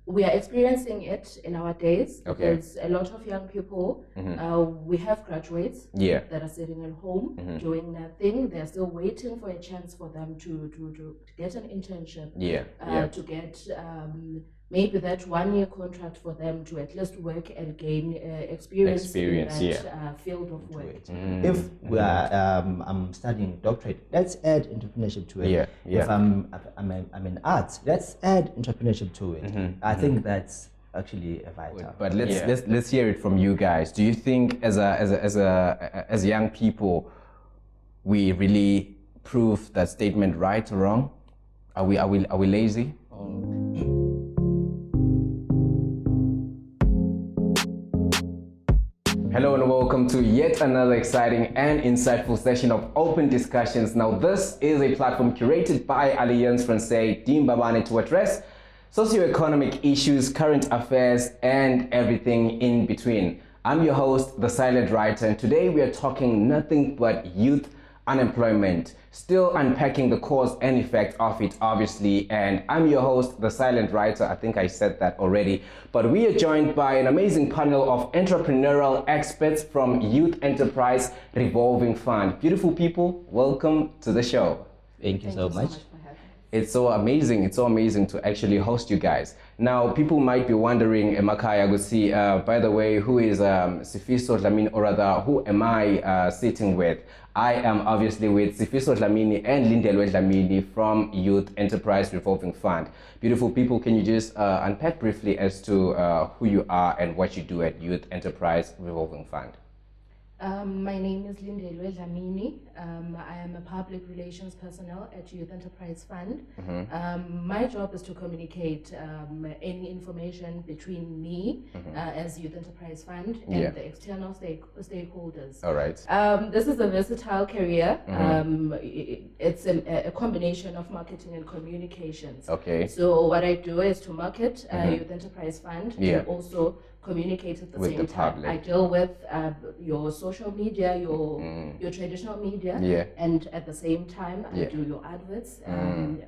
We are experiencing it in our days. Okay. Because a lot of young people, we have graduates that are sitting at home doing nothing. They're still waiting for a chance for them to get an internship, to get maybe that 1 year contract for them to at least work and gain experience in that field of work. If we are, I'm studying doctorate, let's add entrepreneurship to it. If I'm in arts, let's add entrepreneurship to it. I think that's actually vital. But let's hear it from you guys. Do you think as young people, we really prove that statement right or wrong? Are we lazy? Hello and welcome to yet another exciting and insightful session of open discussions. Now this is a platform curated by Alliance Francaise de Mbabane to address socio-economic issues, current affairs, and everything in between. I'm your host, The Silent Writer, and today we are talking nothing but youth unemployment, still unpacking the cause and effect of it, obviously. And I'm your host, The Silent Writer. I think I said that already. But we are joined by an amazing panel of entrepreneurial experts from Youth Enterprise Revolving Fund. Beautiful people, welcome to the show. Thank you so much. It's so amazing. It's so amazing to actually host you guys. Now, people might be wondering, Emakaya Gusi, by the way, who is Sifiso Dlamini, or rather, who am I sitting with? I am obviously with Sifiso Dlamini and Lindelwe Dlamini from Youth Enterprise Revolving Fund. Beautiful people, can you just unpack briefly as to who you are and what you do at Youth Enterprise Revolving Fund? My name is Lindelwe Dlamini. I am a public relations personnel at Youth Enterprise Fund. My job is to communicate any information between me as Youth Enterprise Fund and the external stakeholders. All right. This is a versatile career. It's a combination of marketing and communications. Okay. So what I do is to market Youth Enterprise Fund and also communicate at the same time. Public. I deal with your social media, your traditional media, and at the same time I do your adverts,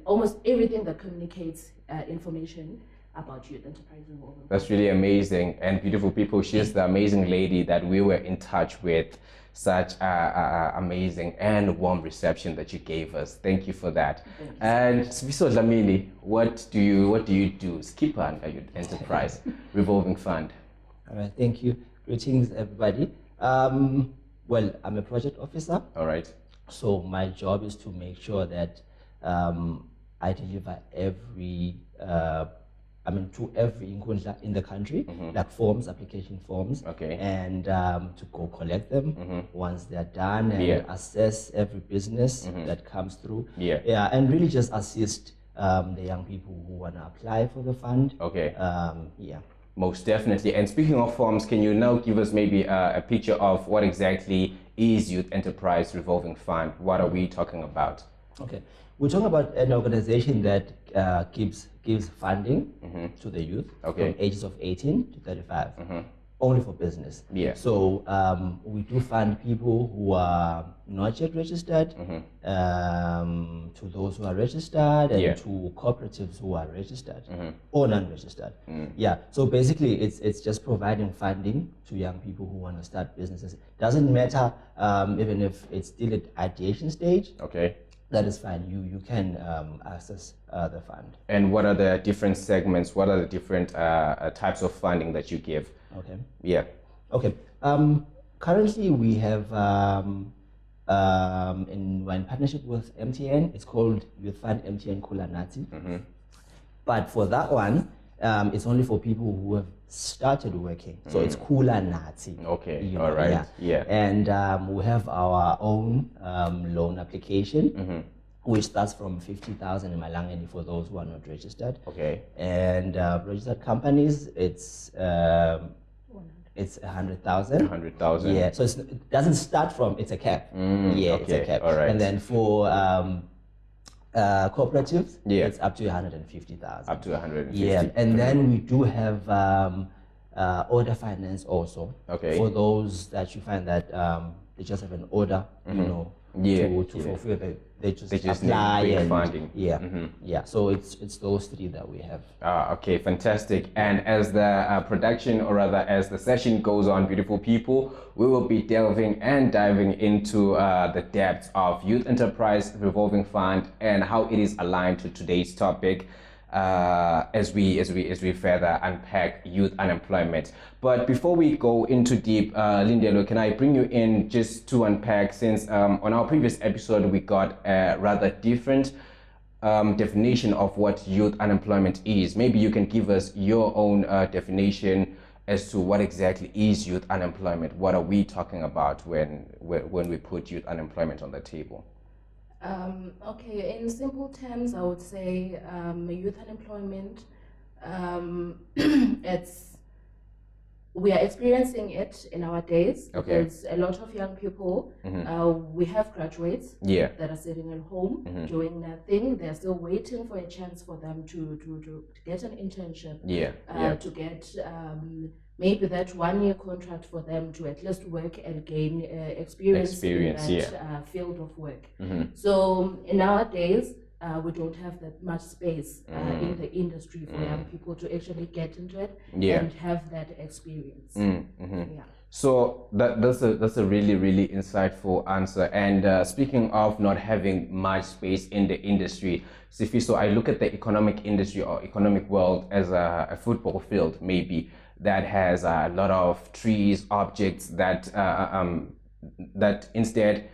almost everything that communicates information about Youth Enterprise Revolving. That's really amazing. And beautiful people, she's the amazing lady that we were in touch with. Such amazing and warm reception that you gave us. Thank you for that. And Sifiso Dlamini, what do you do? Skipper under Youth Enterprise Revolving Fund. All right, thank you. Greetings, everybody. Well, I'm a project officer. All right. So my job is to make sure that I deliver to every inkundla in the country, like forms, application forms, and to go collect them once they're done and assess every business that comes through. And really just assist the young people who want to apply for the fund. Most definitely. And speaking of forms, can you now give us maybe a picture of what exactly is Youth Enterprise Revolving Fund? What are we talking about? Okay, we're talking about an organization that gives funding to the youth from ages of 18 to 35, only for business. So we do fund people who are not yet registered, to those who are registered, and to cooperatives who are registered or non-registered. So basically it's just providing funding to young people who want to start businesses. Doesn't matter even if it's still at ideation stage. That is fine. You can access the fund. And what are the different segments? What are the different types of funding that you give? Currently we have in partnership with MTN. It's called Youth Fund MTN Kula Nazi. But for that one, it's only for people who have started working. So it's Kula Nazi. And we have our own loan application, which starts from 50,000 in Malangeni for those who are not registered. And registered companies, it's 100,000. 100,000. So it doesn't start from, it's a cap. It's a cap. And then for cooperatives, it's up to 150,000. Up to 150. And then we do have order finance also. For those that you find that they just have an order, to fulfill they just apply need and funding. So it's those three that we have. Okay, fantastic. And as the production, or rather as the session goes on, beautiful people, we will be delving and diving into the depths of Youth Enterprise Revolving Fund and how it is aligned to today's topic, as we further unpack youth unemployment. But before we go into deep, Lindelo, can I bring you in just to unpack, since on our previous episode we got a rather different definition of what youth unemployment is. Maybe you can give us your own definition as to what exactly is youth unemployment. What are we talking about when we put youth unemployment on the table? Okay, in simple terms, I would say youth unemployment, we are experiencing it in our days. Okay. There's a lot of young people. We have graduates that are sitting at home doing nothing. They're still waiting for a chance for them to get an internship, to get maybe that 1 year contract for them to at least work and gain experience in that field of work. So nowadays, we don't have that much space in the industry for young people to actually get into it and have that experience. So that's a really, really insightful answer. And speaking of not having much space in the industry, so I look at the economic industry or economic world as a football field, maybe, that has a lot of trees, objects that that instead,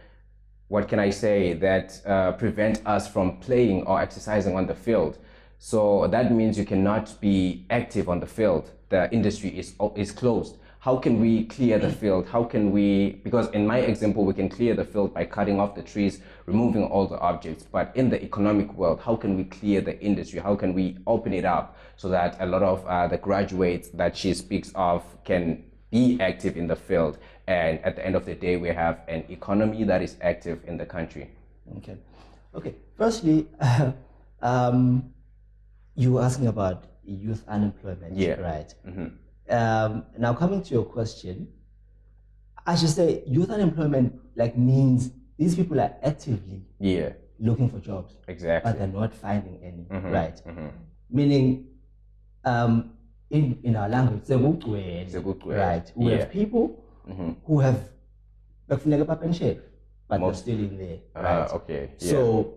what can I say, that prevent us from playing or exercising on the field. So that means you cannot be active on the field. The industry is closed. How can we clear the field? How can we, because in my example, we can clear the field by cutting off the trees, removing all the objects. But in the economic world, how can we clear the industry? How can we open it up so that a lot of the graduates that she speaks of can be active in the field? And at the end of the day, we have an economy that is active in the country. Okay. Firstly, you were asking about youth unemployment, right? Now, coming to your question, I should say youth unemployment means these people are actively looking for jobs, exactly, but they're not finding any, right? Meaning, in our language, right? We have people who have but they're still in there, right? So,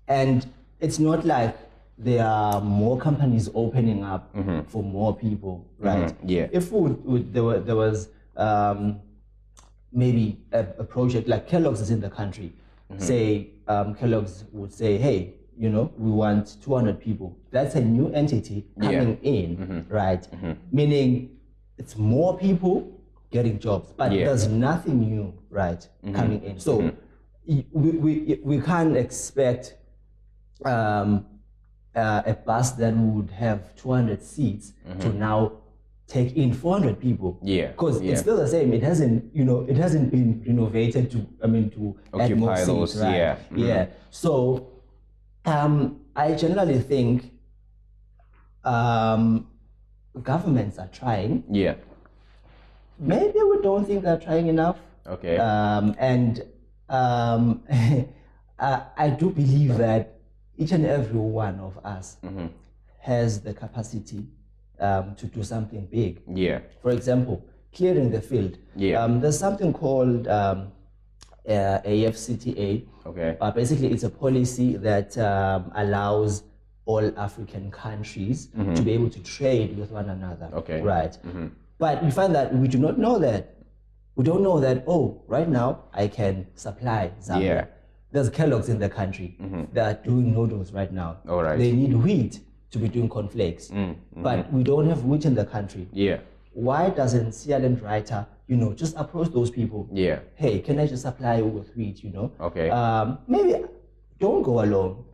and it's not like there are more companies opening up for more people, right? If there was maybe a project like Kellogg's is in the country, say Kellogg's would say, hey, we want 200 people. That's a new entity coming in, right? Meaning it's more people getting jobs, but there's nothing new, right, coming in. So we can't expect a bus that would have 200 seats to now take in 400 people. Because it's still the same. It hasn't been renovated to add more seats, right? So I generally think governments are trying. Maybe we don't think they're trying enough. And I do believe that each and every one of us has the capacity to do something big. For example, clearing the field. There's something called AFCTA. Basically, it's a policy that allows all African countries to be able to trade with one another. Right. But we find that we do not know that. We don't know that, right now I can supply Zambia. There's Kellogg's in the country that are doing noodles right now. They need wheat to be doing cornflakes. But we don't have wheat in the country. Why doesn't CLN writer, just approach those people? Hey, can I just supply you with wheat, maybe don't go alone.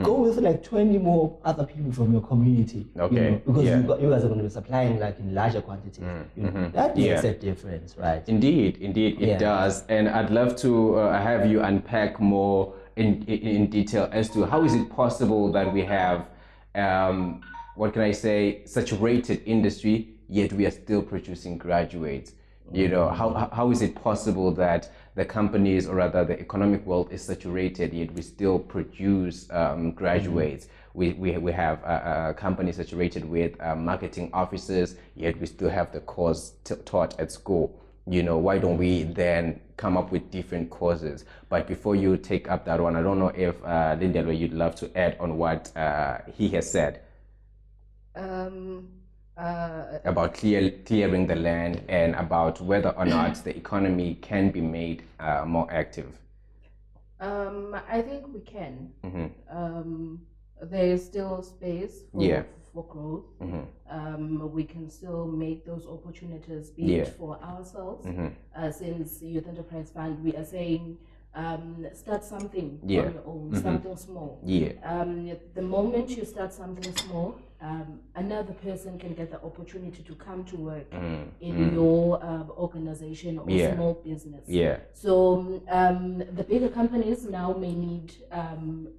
Go with 20 more other people from your community. Because you guys are going to be supplying in larger quantities. That makes a difference, right? Indeed, it does. And I'd love to have you unpack more in detail as to how is it possible that we have, saturated industry, yet we are still producing graduates. You know, how is it possible that the companies, or rather the economic world, is saturated, yet we still produce graduates? We have companies saturated with marketing officers, yet we still have the course taught at school. You know, why don't we then come up with different courses? But before you take up that one, I don't know if Lindelwe, you'd love to add on what he has said about clearing the land, and about whether or not the economy can be made more active. I think we can. There is still space for growth. We can still make those opportunities, be it for ourselves. Since Youth Enterprise Fund, we are saying start something on your own, something small. The moment you start something small, another person can get the opportunity to come to work in your organization or small business. So the bigger companies now may need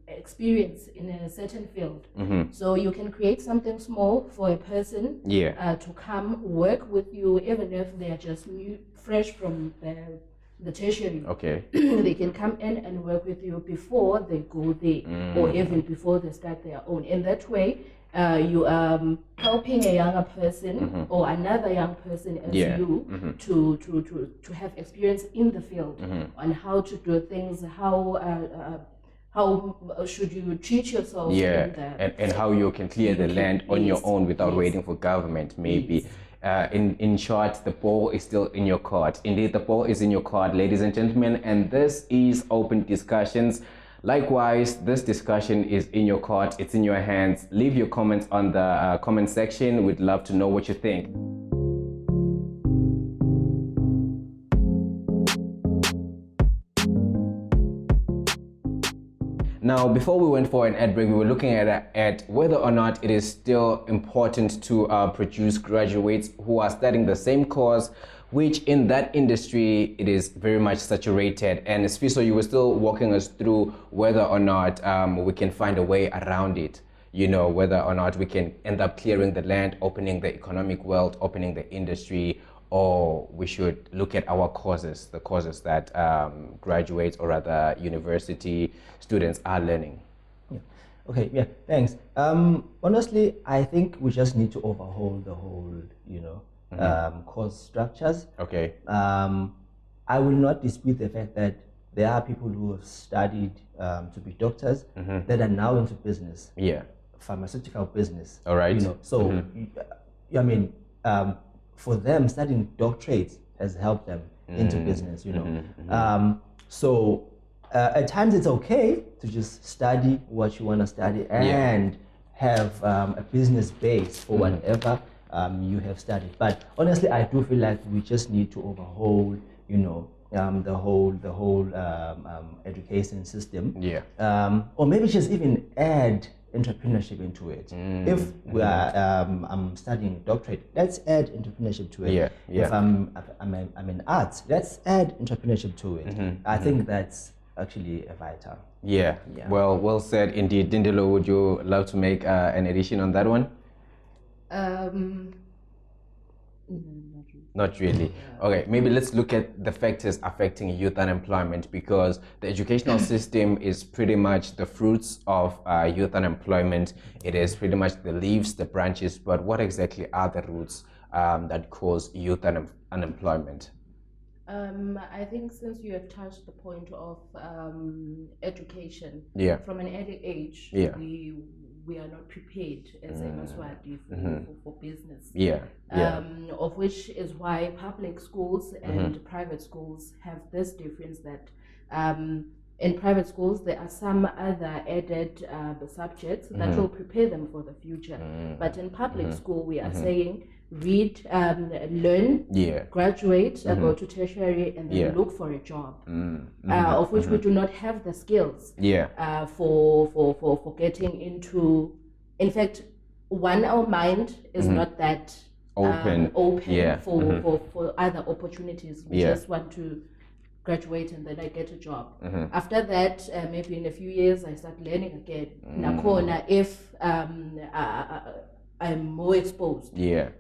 experience in a certain field. So you can create something small for a person to come work with you, even if they are just fresh from the tertiary. They can come in and work with you before they go there, or even before they start their own. In that way, you are helping a younger person or another young person as you to have experience in the field on how to do things, how should you treat yourself in and how you can clear the land on your own without waiting for government, maybe. In short, the ball is still in your court. Indeed, the ball is in your court, ladies and gentlemen, and this is Open Discussions. Likewise, this discussion is in your court, it's in your hands. Leave your comments on the comment section. We'd love to know what you think. Now, before we went for an ad break, we were looking at whether or not it is still important to produce graduates who are studying the same course, which in that industry, it is very much saturated. And Sfiso, you were still walking us through whether or not we can find a way around it. You know, whether or not we can end up clearing the land, opening the economic world, opening the industry, or we should look at our courses, the courses that graduates or rather university students are learning. Okay, thanks. Honestly, I think we just need to overhaul the whole, course structures. I will not dispute the fact that there are people who have studied to be doctors that are now into business. Pharmaceutical business. All right. So, for them, studying doctorates has helped them into business, So at times it's okay to just study what you want to study and have a business base for whatever you have studied. But honestly, I do feel like we just need to overhaul, the whole education system. Or maybe just even add entrepreneurship into it. If we are I'm studying doctorate, let's add entrepreneurship to it. If I'm in arts, let's add entrepreneurship to it. I think that's actually vital. Well said indeed. Dindilo, would you love to make an addition on that one? Not really. Okay, maybe let's look at the factors affecting youth unemployment, because the educational system is pretty much the fruits of youth unemployment. It is pretty much the leaves, the branches, but what exactly are the roots that cause youth unemployment? I think since you have touched the point of education, from an early age, we are not prepared as a Eswatini for business. Of which is why public schools and private schools have this difference that in private schools there are some other added subjects that will prepare them for the future. But in public school we are saying read, learn, graduate, go to tertiary, and then look for a job. Of which we do not have the skills for getting into. In fact, our mind is not that open for other opportunities. We just want to graduate and then I get a job. After that, maybe in a few years I start learning again. Nakona if I'm more exposed.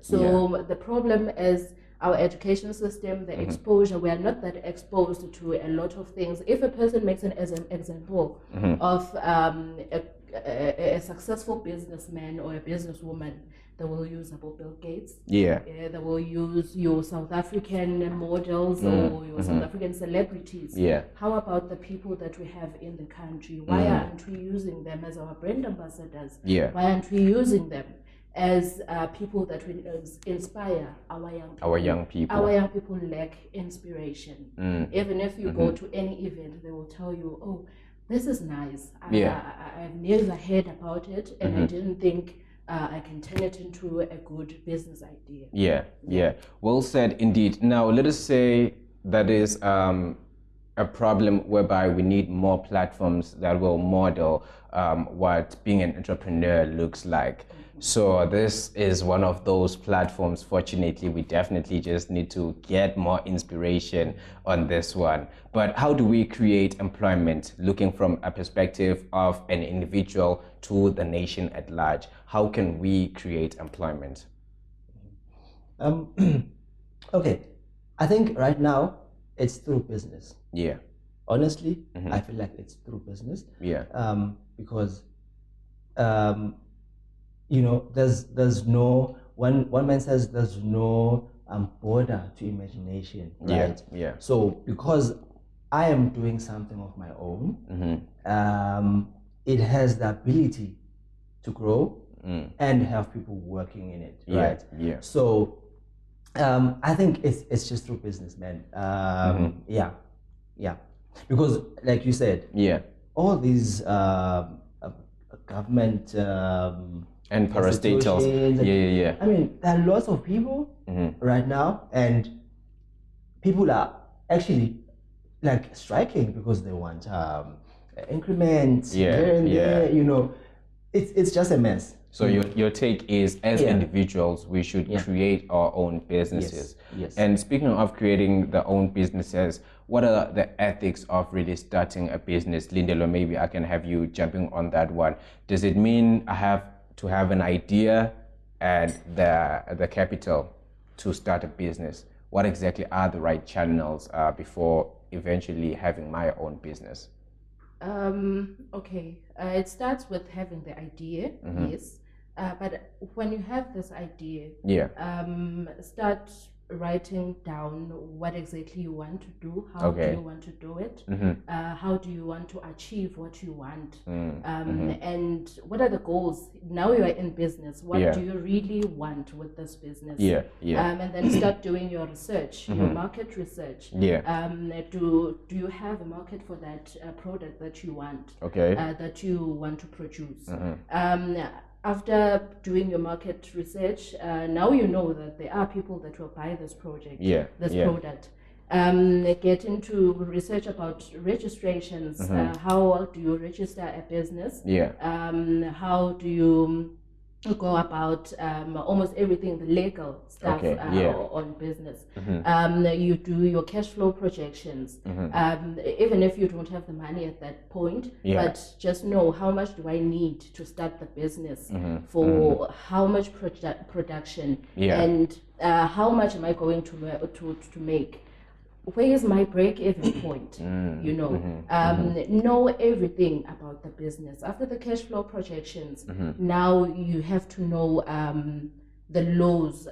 So the problem is our education system, the exposure, we are not that exposed to a lot of things. If a person makes an example of a successful businessman or a businesswoman, they will use about Bill Gates. They will use your South African models or your South African celebrities. How about the people that we have in the country? Why aren't we using them as our brand ambassadors? Why aren't we using them as people that will inspire our young people? Our young people lack inspiration. Even if you go to any event, they will tell you, oh, this is nice. I've never heard about it, and I didn't think I can turn it into a good business idea. Well said indeed. Now, let us say that is a problem whereby we need more platforms that will model what being an entrepreneur looks like. So this is one of those platforms. Fortunately, we definitely just need to get more inspiration on this one. But how do we create employment, looking from a perspective of an individual to the nation at large? How can we create employment? Okay, I think right now it's through business. Honestly, I feel like it's through business. Because you know, there's no one man says there's no border to imagination, right? So because I am doing something of my own, it has the ability to grow and have people working in it, right? So I think it's just through business, man. Because like you said, all these government and parastatals, I mean, there are lots of people right now, and people are actually like striking because they want increments here and there. You know, it's just a mess. So your take is, as individuals, we should create our own businesses. And speaking of creating the own businesses, what are the ethics of really starting a business? Lindelo, maybe I can have you jumping on that one. Does it mean I have to have an idea and the capital to start a business? What exactly are the right channels before eventually having my own business? Okay, it starts with having the idea, yes. But when you have this idea, start writing down what exactly you want to do, how do you want to do it, how do you want to achieve what you want, and what are the goals. Now you are in business, what do you really want with this business? And then start doing your research, your market research. Do you have a market for that product that you want, that you want to produce? After doing your market research, now you know that there are people that will buy this project, this product. Get into research about registrations. How do you register a business? How do you go about almost everything, the legal stuff on business? You do your cash flow projections, even if you don't have the money at that point, but just know how much do I need to start the business, for how much production, and how much am I going to make? Where is my break-even point? You know, know everything about the business. After the cash flow projections, now you have to know the laws.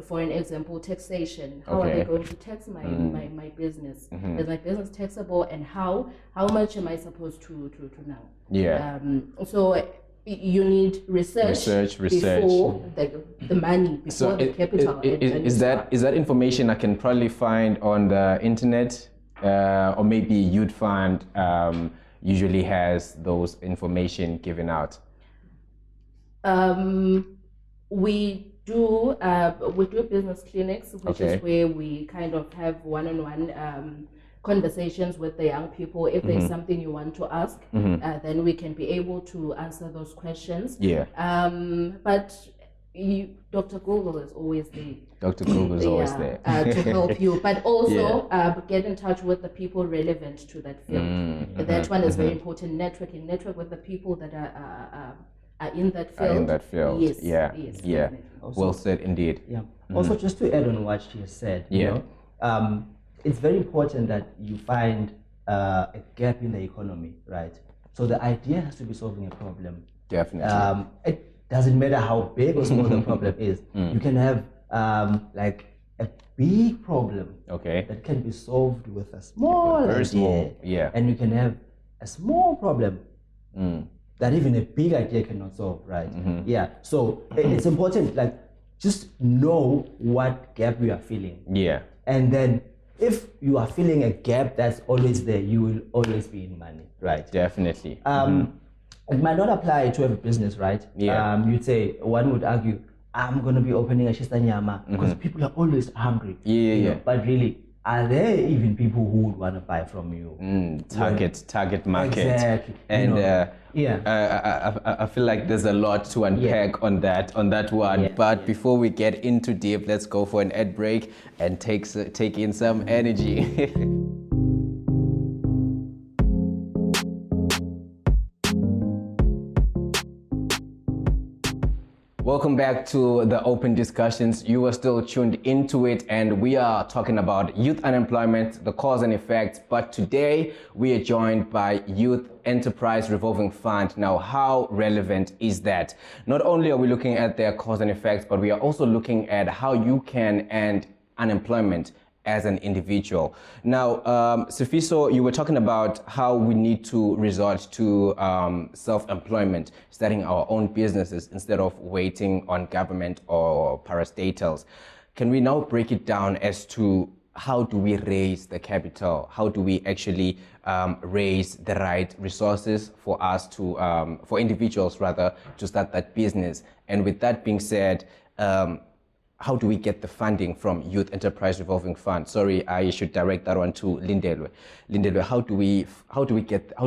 For an example, taxation. How are they going to tax my business? Is my business taxable, and how much am I supposed to know? So you need research before the money, before the capital. Is that information I can probably find on the internet, or maybe Youth Fund usually has those information given out? We do business clinics, which is where we kind of have one-on-one conversations with the young people. If there's something you want to ask, then we can be able to answer those questions. But Dr. Google is always there. Dr. Google is always there to help you, but also get in touch with the people relevant to that field. That one is very important. Network with the people that are in that field. Yes. Also, well said indeed. Yeah. Also, just to add on what she has said, it's very important that you find a gap in the economy, right? So the idea has to be solving a problem. Definitely. It doesn't matter how big or small the problem is. You can have like a big problem that can be solved with a small very idea. Small. Yeah. And you can have a small problem that even a big idea cannot solve, right? Yeah. So it's important, like, just know what gap you are feeling. Yeah. And then if you are feeling a gap that's always there, you will always be in money, right? Definitely. It might not apply to every business, right? Yeah. You'd say, one would argue, I'm going to be opening a Shista Nyama because people are always hungry. Yeah. But really, are there even people who would want to buy from you? Target market. Exactly. And I feel like there's a lot to unpack on that one. But before we get into deep, let's go for an ad break and take in some energy. Welcome back to the Open Discussions. You are still tuned into it, and we are talking about youth unemployment, the cause and effects. But today we are joined by Youth Enterprise Revolving Fund. Now, how relevant is that? Not only are we looking at their cause and effects, but we are also looking at how you can end unemployment as an individual. Now, Sifiso, you were talking about how we need to resort to self-employment, starting our own businesses instead of waiting on government or parastatals. Can we now break it down as to how do we raise the capital? How do we actually raise the right resources for us to, for individuals rather, to start that business? And with that being said, how do we get the funding from Youth Enterprise Revolving Fund? Sorry, I should direct that one to Lindelwe. Lindelwe, how do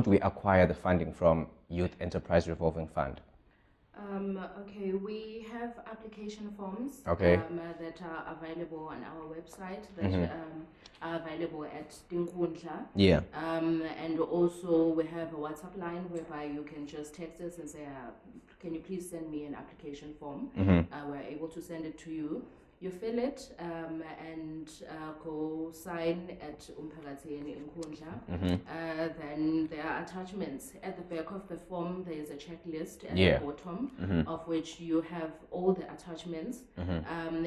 we acquire the funding from Youth Enterprise Revolving Fund? Okay, we have application forms that are available on our website that are available at Dinkundla. Yeah. And also we have a WhatsApp line whereby you can just text us and say, can you please send me an application form? We're able to send it to you. You fill it and go sign at Umphakathi in Nkundla. Then there are attachments. At the back of the form, there is a checklist at the bottom of which you have all the attachments.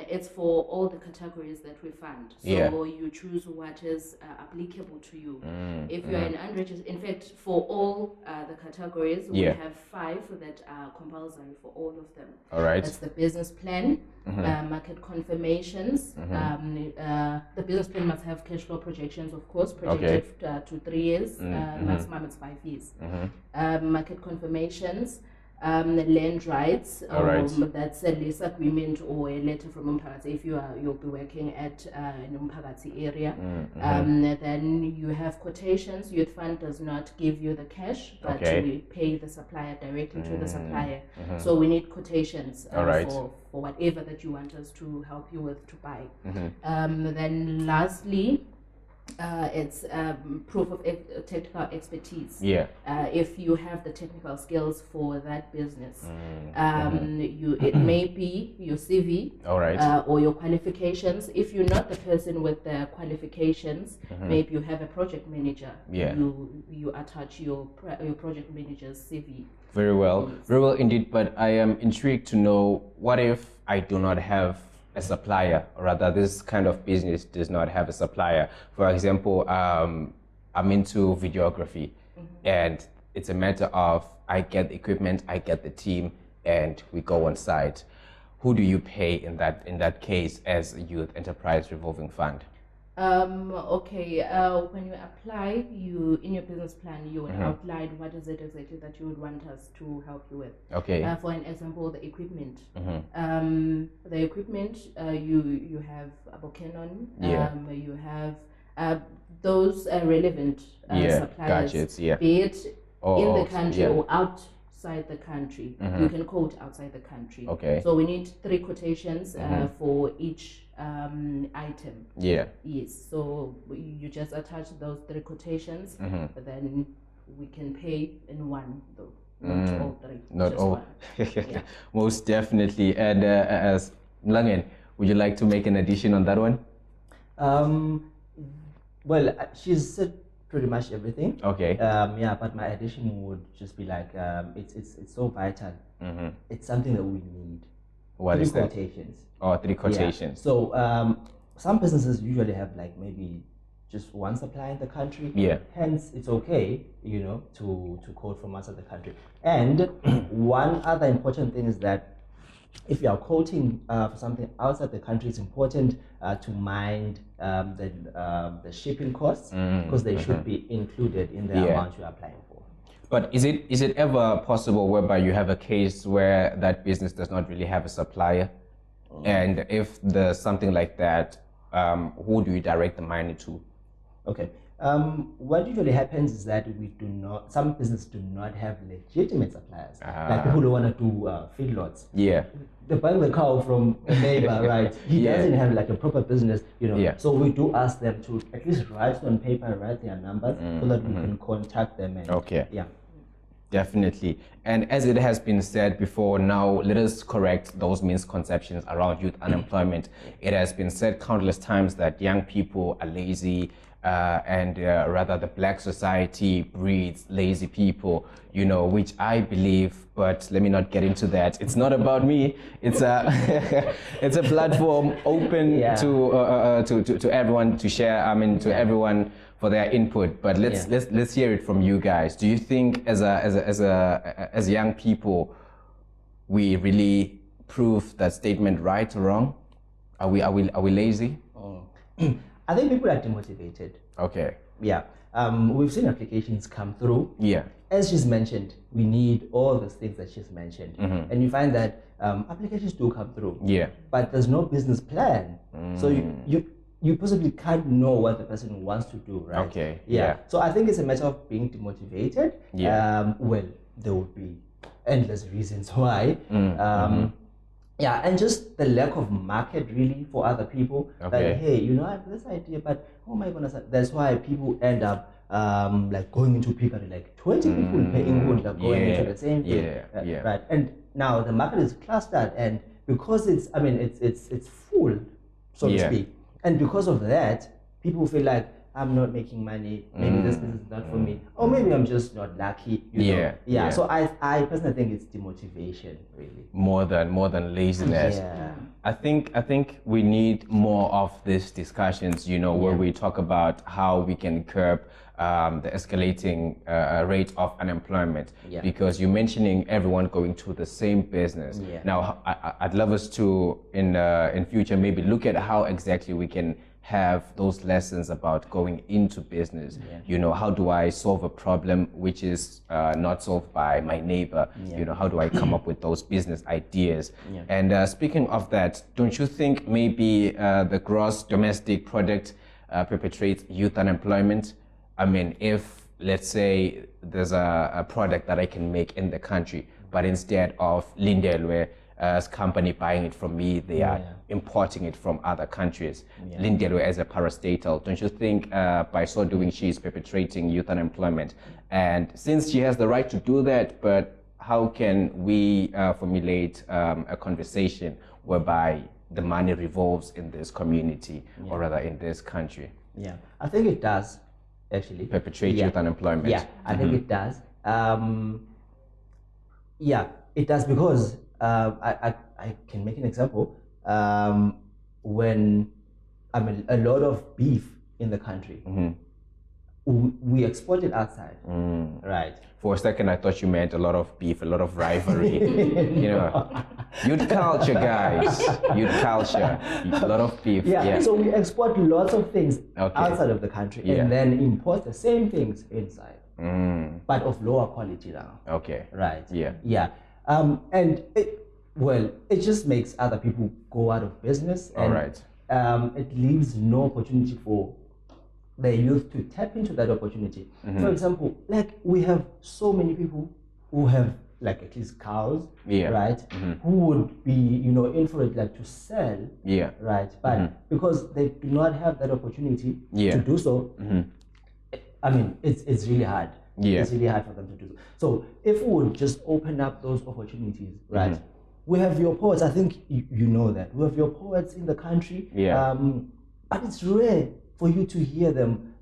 It's for all the categories that we fund. So you choose what is applicable to you. If you're an unregistered, in fact, for all the categories, we have 5 that are compulsory for all of them. All right. That's the business plan, market confirmations. The business plan must have cash flow projections, of course, projected to 3 years. Maximum it's 5 years. Market confirmations, land rights. That's a lease agreement or a letter from Umphakathi if you'll be working at an Umphakathi area. Then you have quotations. Youth Fund does not give you the cash, but we pay the supplier directly to the supplier. So we need quotations for whatever that you want us to help you with to buy. Then lastly, it's proof of technical expertise. If you have the technical skills for that business, it may be your CV or your qualifications. If you're not the person with the qualifications, maybe you have a project manager. You attach your project manager's CV. Very well indeed. But I am intrigued to know, what if I do not have a supplier, or rather this kind of business does not have a supplier? For example, I'm into videography, and it's a matter of I get the equipment, I get the team, and we go on site. Who do you pay in that case as a Youth Enterprise Revolving Fund? When you apply, in your business plan, you would outline what is it exactly that you would want us to help you with. For an example, the equipment. The equipment, you have a Canon, you have those relevant suppliers, gadgets, be it in the country or outside the country. You can quote outside the country. So we need 3 quotations for each item. Yes. So you just attach those 3 quotations, but then we can pay in one though. Not all 3. Not just all. one. Most definitely. And as Mlangen, would you like to make an addition on that one? Well, she's said pretty much everything. Okay. Yeah, but my addition would just be like, it's so vital. It's something that we need. What is that? 3 quotations. Oh, 3 quotations. Yeah. So some businesses usually have like maybe just one supplier in the country. Yeah. Hence, it's okay, to quote from outside the country. And one other important thing is that if you are quoting for something outside the country, it's important to mind the shipping costs, because they should be included in the amount you are applying for. But is it ever possible whereby you have a case where that business does not really have a supplier? And if there's something like that, who do you direct the money to? Okay. What usually happens is that some businesses do not have legitimate suppliers. Like people who want to do feedlots. Yeah. They buy the cow from a neighbor, right? He doesn't have like a proper business, Yeah. So we do ask them to at least write on paper, write their numbers, so that we can contact them. And, yeah. Definitely. And as it has been said before, now let us correct those misconceptions around youth unemployment. It has been said countless times that young people are lazy, and rather the black society breeds lazy people, which I believe, but let me not get into that. It's not about me. It's a it's a platform open to everyone to share. To everyone for their input. But let's hear it from you guys. Do you think as young people we really prove that statement right or wrong? Are we lazy? I think people are demotivated. Okay. Yeah. We've seen applications come through. Yeah. As she's mentioned, we need all those things that she's mentioned. And you find that applications do come through. Yeah. But there's no business plan. So you possibly can't know what the person wants to do, right? Okay. Yeah. So I think it's a matter of being demotivated. Yeah. Well, there would be endless reasons why. Yeah, and just the lack of market really for other people. Okay. That, hey, I have this idea, but oh my goodness, that's why people end up like going into Piccadilly, like 20 people paying going into the same thing. Right. And now the market is clustered, and because it's full, so to speak. And because of that, people feel like I'm not making money, maybe this business is not for me, or maybe I'm just not lucky. You know? So I personally think it's demotivation, really. More than laziness. Yeah. I think we need more of these discussions, where we talk about how we can curb the escalating rate of unemployment. Because you're mentioning everyone going to the same business. Now, I'd love us to, in future, maybe look at how exactly we can have those lessons about going into business. How do I solve a problem which is not solved by my neighbor? How do I come up with those business ideas? And speaking of that, don't you think maybe the gross domestic product perpetrates youth unemployment? If let's say there's a product that I can make in the country, but instead of Lindelwe as company buying it from me, they are importing it from other countries. Lindelwe as a parastatal. Don't you think by so doing she is perpetrating youth unemployment? And since she has the right to do that, but how can we formulate a conversation whereby the money revolves in this community, or rather in this country? Yeah, I think it does actually perpetrate youth unemployment. Yeah, I think it does. It does because I can make an example. When a lot of beef in the country, we export it outside, right? For a second, I thought you meant a lot of beef, a lot of rivalry. Youth culture, guys. Youth culture, a lot of beef. So we export lots of things outside of the country and then import the same things inside, but of lower quality now. Okay. Right. And it just makes other people go out of business. And, it leaves no opportunity for the youth to tap into that opportunity. For example, like we have so many people who have like at least cows, right? Who would be, in for it like to sell, right? But because they do not have that opportunity to do so, it's really hard. It's really hard for them to do so. So if we would just open up those opportunities, right? we have your poets. I think you know that we have your poets in the country. Yeah. But it's rare for you to hear them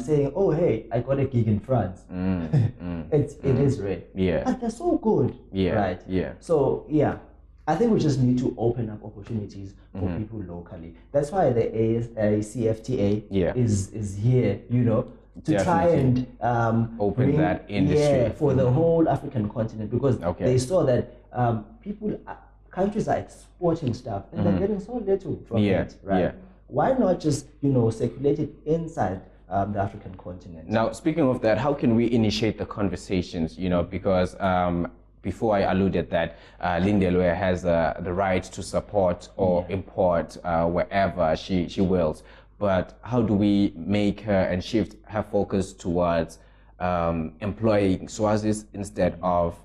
saying, "Oh, hey, I got a gig in France." It is rare. Yeah. But they're so good. Yeah. Right. Yeah. So yeah, I think we just need to open up opportunities for people locally. That's why the ACFTA is here. You know, to try and open that industry for the whole African continent, because they saw that countries are exporting stuff and they're getting so little from it, right? Yeah. Why not just circulate it inside the African continent? Now, speaking of that, how can we initiate the conversations? Because before I alluded that Lindelwe has the right to support or import wherever she wills. But how do we make her and shift her focus towards employing Swazis instead of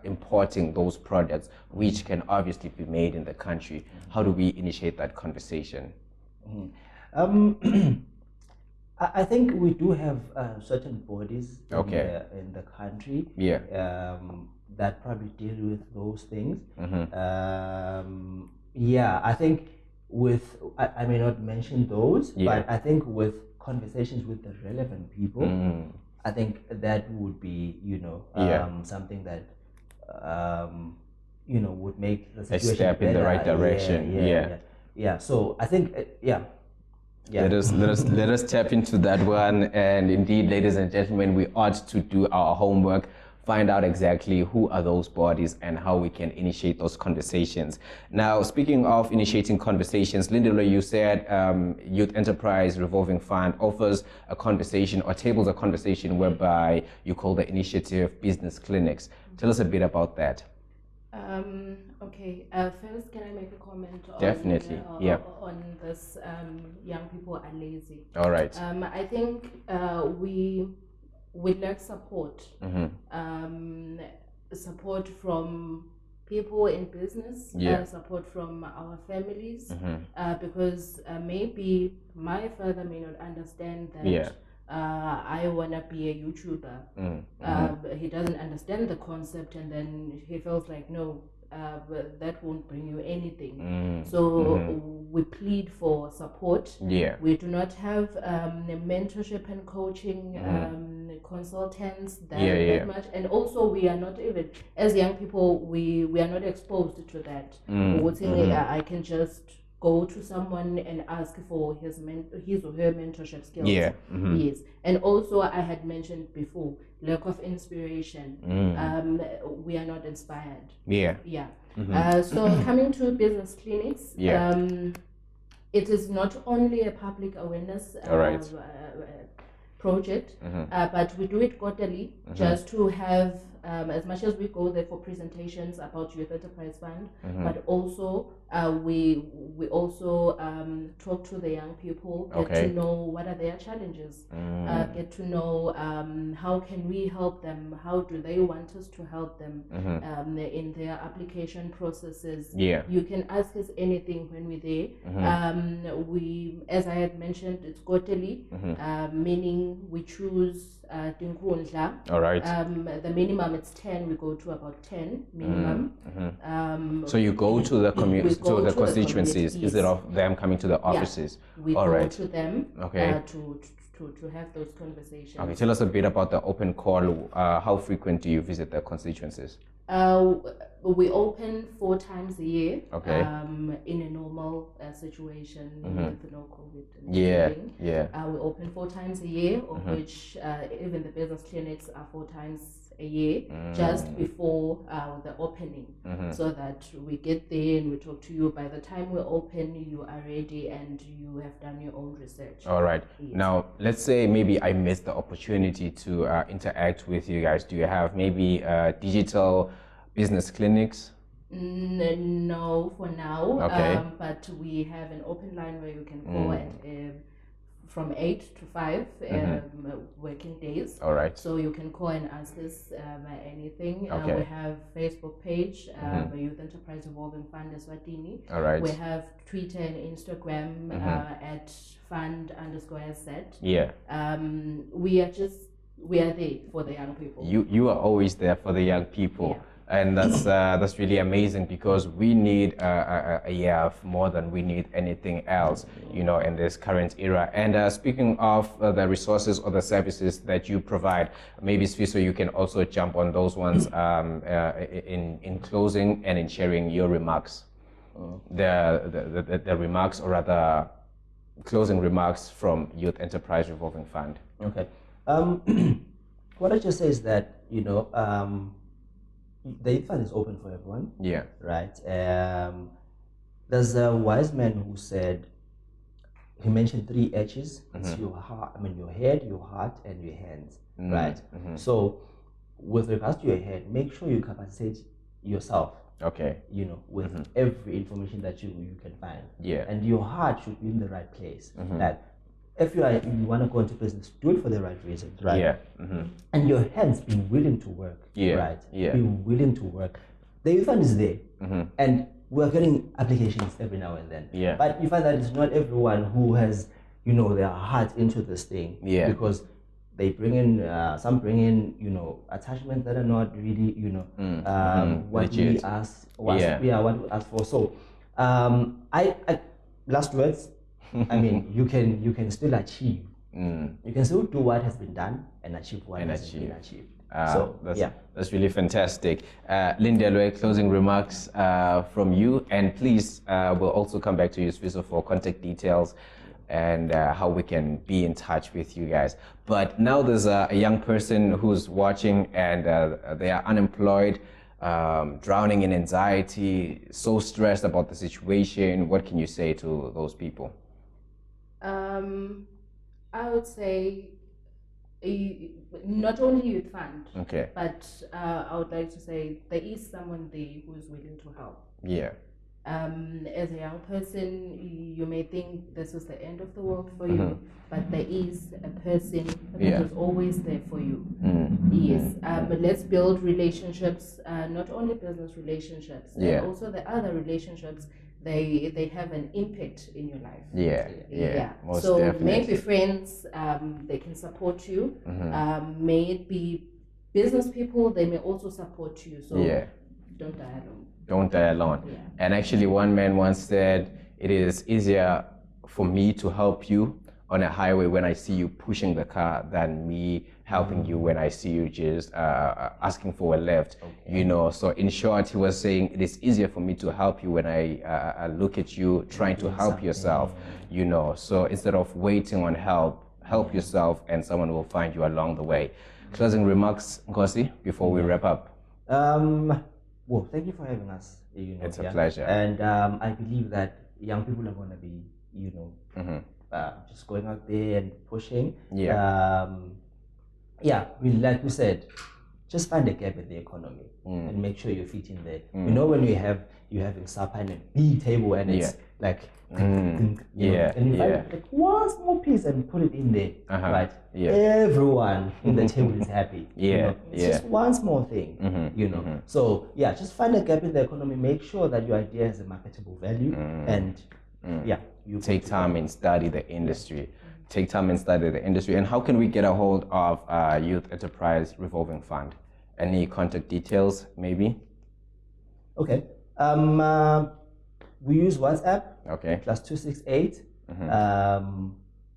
importing those products, which can obviously be made in the country? How do we initiate that conversation? I think we do have certain bodies in the country that probably deal with those things. I think I may not mention those, but I think with conversations with the relevant people, I think that would be, something that, would make the situation a step better in the right direction. Yeah. So I think, Let us tap into that one. And indeed, ladies and gentlemen, we ought to do our homework, find out exactly who are those bodies and how we can initiate those conversations. Now, speaking of initiating conversations, Lindelwe, you said Youth Enterprise Revolving Fund offers a conversation or tables a conversation whereby you call the initiative business clinics. Tell us a bit about that. First, can I make a comment on, on this young people are lazy? All right. I think we lack support. Support from people in business, support from our families, because maybe my father may not understand that I want to be a YouTuber. He doesn't understand the concept, and then he feels like, no, that won't bring you anything. So we plead for support. We do not have mentorship and coaching consultants that much, and also we are not even, as young people, we are not exposed to that. I can just go to someone and ask for his or her mentorship skills. Yes. And also, I had mentioned before, lack of inspiration. We are not inspired. So coming to business clinics, it is not only a public awareness project, but we do it quarterly just to have, as much as we go there for presentations about Youth Enterprise Fund, but also we also talk to the young people, get to know what are their challenges, get to know how can we help them, how do they want us to help them in their application processes. You can ask us anything when we're there. We, as I had mentioned, it's quarterly, meaning we choose all right. The minimum it's 10. We go to about 10 minimum. So you go to the constituencies instead of them coming to the offices. We go to them. To have those conversations. Okay, tell us a bit about the open call. How frequent do you visit the constituencies? We open 4 times a year. In a normal situation with no COVID. We open 4 times a year, of which even the business clinics are 4 times a year, just before the opening, so that we get there and we talk to you. By the time we open, you are ready and you have done your own research. All right. Yes. Now, let's say maybe I missed the opportunity to interact with you guys. Do you have maybe digital business clinics? No, for now. But we have an open line where you can call at from 8 to 5 working days. All right. So you can call and ask us anything. We have Facebook page, the Youth Enterprise Revolving Fund Eswatini. All right. We have Twitter and Instagram at fund_SZ. We are there for the young people. You are always there for the young people. And that's really amazing, because we need a YAF more than we need anything else, you know, in this current era. And speaking of the resources or the services that you provide, maybe Sfiso, you can also jump on those ones in closing and in sharing your remarks, the remarks, or rather closing remarks from Youth Enterprise Revolving Fund. Okay. What I just say is that, you know, the youth fund is open for everyone. Yeah. Right. There's a wise man who said, he mentioned 3 H's. It's your heart, your head, your heart, and your hands. Right. So, with regards to your head, make sure you capacitate yourself. Okay. You know, with every information that you can find. Yeah. And your heart should be in the right place. Like, if you want to go into business, do it for the right reasons, right? Yeah. And your hands be willing to work, right? Yeah. Be willing to work. The youth fund is there, and we're getting applications every now and then. Yeah. But you find that it's not everyone who has, you know, their heart into this thing. Yeah. Because they bring in, some bring in, you know, attachments that are not really, you know, what we ask, what we ask for. So, I last words. I mean, you can still achieve. You can still do what has been done and achieve what has been achieved. That's really fantastic. Lindelwe, closing remarks from you, and please, we'll also come back to you, Sfiso, for contact details and how we can be in touch with you guys. But now there's a young person who's watching, and they are unemployed, drowning in anxiety, so stressed about the situation. What can you say to those people? I would say not only youth fund, but I would like to say there is someone there who is willing to help. Yeah. As a young person, you may think this is the end of the world for you, but there is a person that is always there for you. Yes. But let's build relationships, not only business relationships, and also the other relationships. They have an impact in your life. Most so definitely. Maybe friends, they can support you. May it be business people, they may also support you. So don't die alone. Don't die alone. Yeah. And actually, one man once said, it is easier for me to help you on a highway when I see you pushing the car than me helping you when I see you just asking for a lift. You know, so in short, he was saying it is easier for me to help you when I look at you trying to help yourself, you know. So instead of waiting on help yourself, and someone will find you along the way. Closing remarks, Nkosi, before we wrap up. Well, thank you for having us. You know, it's a pleasure. And I believe that young people are going to be, you know, just going out there and pushing. Like we said, just find a gap in the economy and make sure you fit in there. You know, when you're having supper and a big table and it's like, and you find like one small piece and put it in there, right? Everyone in the table is happy. You know? It's just one small thing, you know. So just find a gap in the economy. Make sure that your idea has a marketable value, and you take time and study the industry. Take time and study the industry. And how can we get a hold of Youth Enterprise Revolving Fund? Any contact details, maybe? Okay. We use WhatsApp. Okay. +268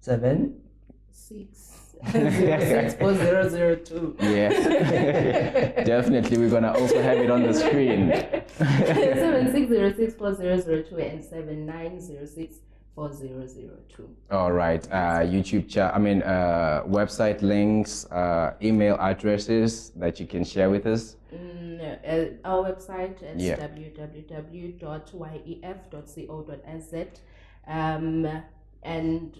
7 6 064 002. Yeah. Definitely, we're gonna also have it on the screen. 76064002 and 79064002. All right. YouTube chat. Website links, email addresses that you can share with us. Our website is www.yef.co.sz, and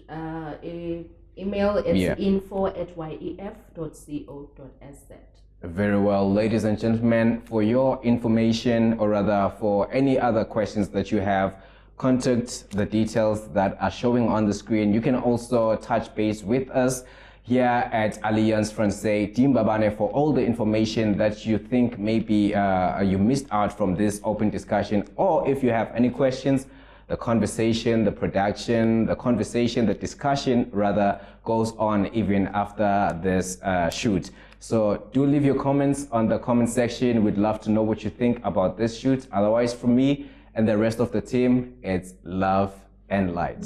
email is info@yef.co.sz. Very well, ladies and gentlemen, for your information, or rather for any other questions that you have, contact the details that are showing on the screen. You can also touch base with us here at Alliance Francaise de Mbabane for all the information that you think maybe you missed out from this open discussion, or if you have any questions. The conversation, the production, the discussion rather goes on even after this shoot. So do leave your comments on the comment section. We'd love to know what you think about this shoot. Otherwise, from me and the rest of the team, it's love and light.